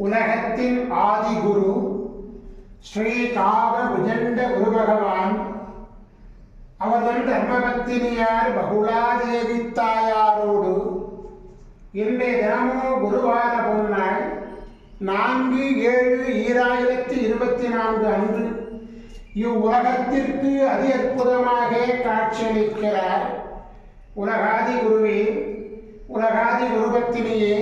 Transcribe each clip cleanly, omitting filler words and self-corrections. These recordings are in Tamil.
உலகத்தின் ஆதிகுரு ஸ்ரீ காவ புஜண்ட குரு பகவான் அவர்தம் தர்மபத்தினியார் பகுலாதேவி தாயாரோடு இன்றைய தினமோ குருவார பொன்னாள் 4/7/2024 அன்று இவ்வுலகத்திற்கு அதி அற்புதமாக காட்சியளிக்கிறார். உலகாதி குருவே, உலகாதி குருபத்தினியே,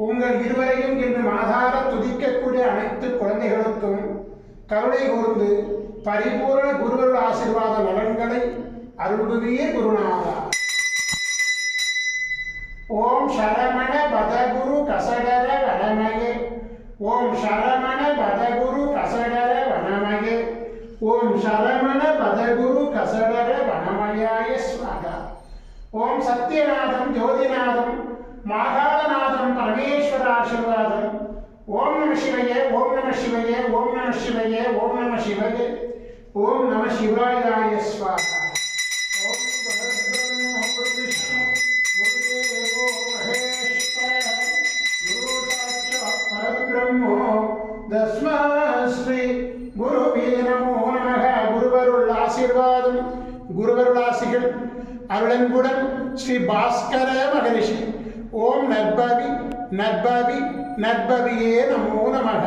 உங்கள் இருவரையும் இன்று மனதார துதிக்கக்கூடிய அனைத்து குழந்தைகளுக்கும் கருணை கூர்ந்து பரிபூரண குருவருள் ஆசீர்வாத நலன்களை அருள்புரியே குருநாதா. ஓம் சரமண பதகுரு கசடர வனமகே, ஓம் சரமண பதகுரு கசடர வனமகே, ஓம் சரமண பதகுரு கசடர வனமயாய ஸ்வாகா. ஓம் சத்யநாதம் ஜோதிநாதம் மாகாளநாதம் பரமேஸ்வர ஆசீர்வாதம். ஓம் நம சிவயே, ஓம் நம சிவயே, ஓம் நம சிவயே, ஓம் நம சிவயே, ஓம் நம சிவாய ஸ்வாகா. ஓம் பரபிரம்ம விஷ்ணு குருதேவோ மகேஸ்வர குரு சாட்சாத் பரபிரம்மோ தஸ்மை ஸ்ரீ குருவே நமோ நமः. குருவருள் ஆசீர்வாதம், குருவருளாசிகள் அருளன்புடன் ஸ்ரீ பாஸ்கர மகரிஷி. ஓம் நற்பவி நற்பவி நற்பவியே நமோ நமः.